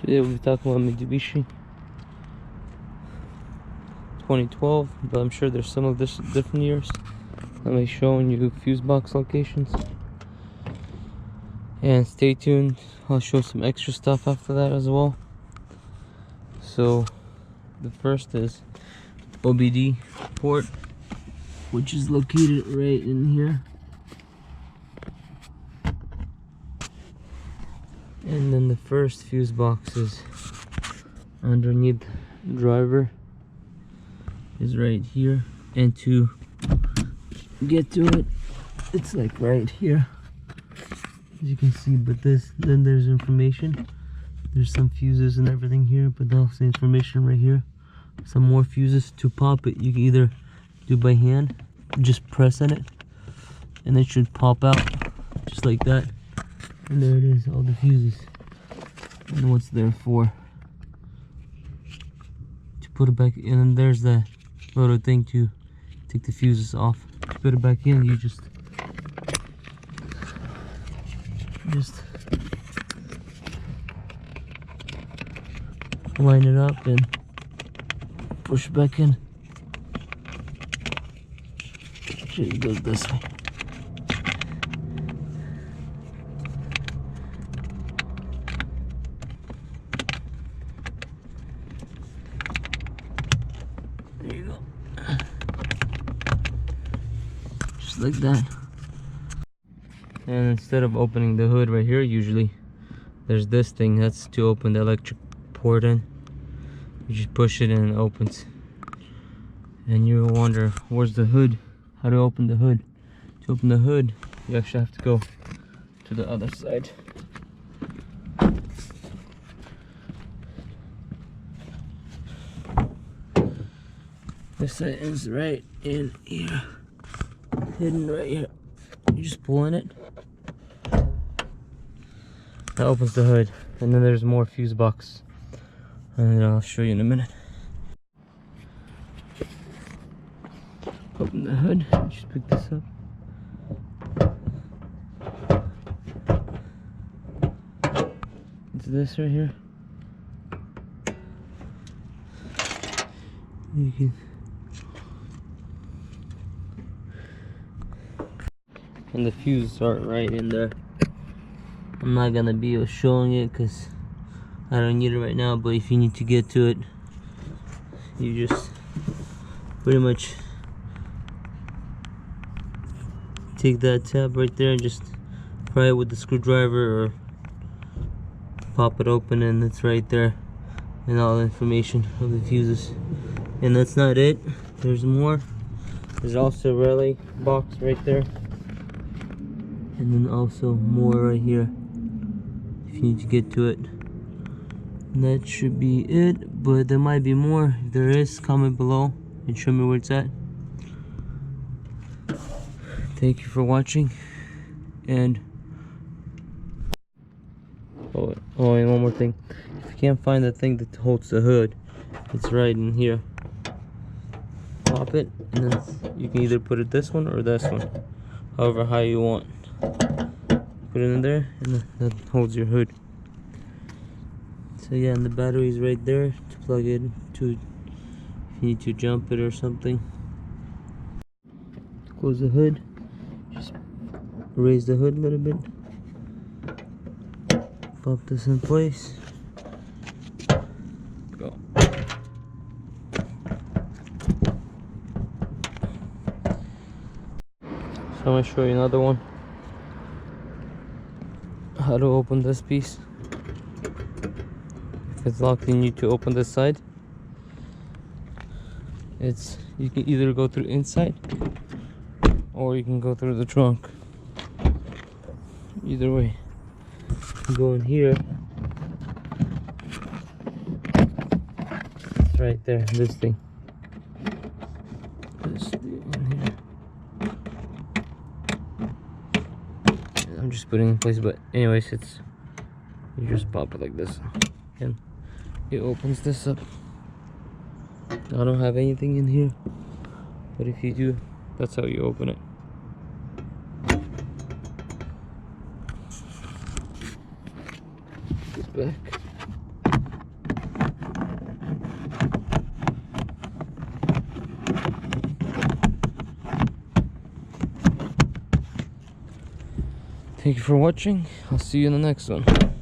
Today we'll be talking about Mitsubishi 2012, but I'm sure there's some of this different years. I'll be showing you fuse box locations. And stay tuned, I'll show some extra stuff after that as well. So the first is OBD port, which is located right in here. And then the first fuse box is underneath the driver, is right here, and to get to it, it's like right here, as you can see. But then there's information. There's some fuses and everything here, but also information right here. Some more fuses. To pop it, you can either do by hand, just press on it, and it should pop out just like that. And there it is, all the fuses and what's there for. To put it back in, and there's the little thing to take the fuses off. To put it back in, you just line it up and push it back in. Actually, it goes this way. There you go. Just like that. And instead of opening the hood right here, usually there's this thing that's to open the electric port in. You just push it and it opens. And you wonder, where's the hood? How to open the hood? To open the hood, you actually have to go to the other side. This side is right in here, hidden right here. You just pull in it. That opens the hood, and then there's more fuse box, and I'll show you in a minute. Open the hood, just pick this up. It's this right here. You can, and the fuses are right in there. I'm not gonna be showing it because I don't need it right now, but if you need to get to it, you just pretty much take that tab right there and just pry it with the screwdriver or pop it open, and it's right there, and all the information of the fuses. And that's not it, there's more. There's also a relay box right there, and then also more right here if you need to get to it. And that should be it, but there might be more. If there is, comment below and show me where it's at. Thank you for watching, and oh, and one more thing. If you can't find the thing that holds the hood, it's right in here. Pop it, and then you can either put it this one or this one, however high you want. Put it in there, and that holds your hood. So yeah, and the battery is right there to plug it to if you need to jump it or something. Close the hood, just raise the hood a little bit, pop this in place, go. So I'm going to show you another one, how to open this piece. If it's locked, you need to open this side. You can either go through inside or you can go through the trunk. Either way, go in here. It's right there, this thing. This thing in here. I'm just putting it in place, but anyways, you just pop it like this, and it opens this up. I don't have anything in here, but if you do, that's how you open it. Get back. Thank you for watching. I'll see you in the next one.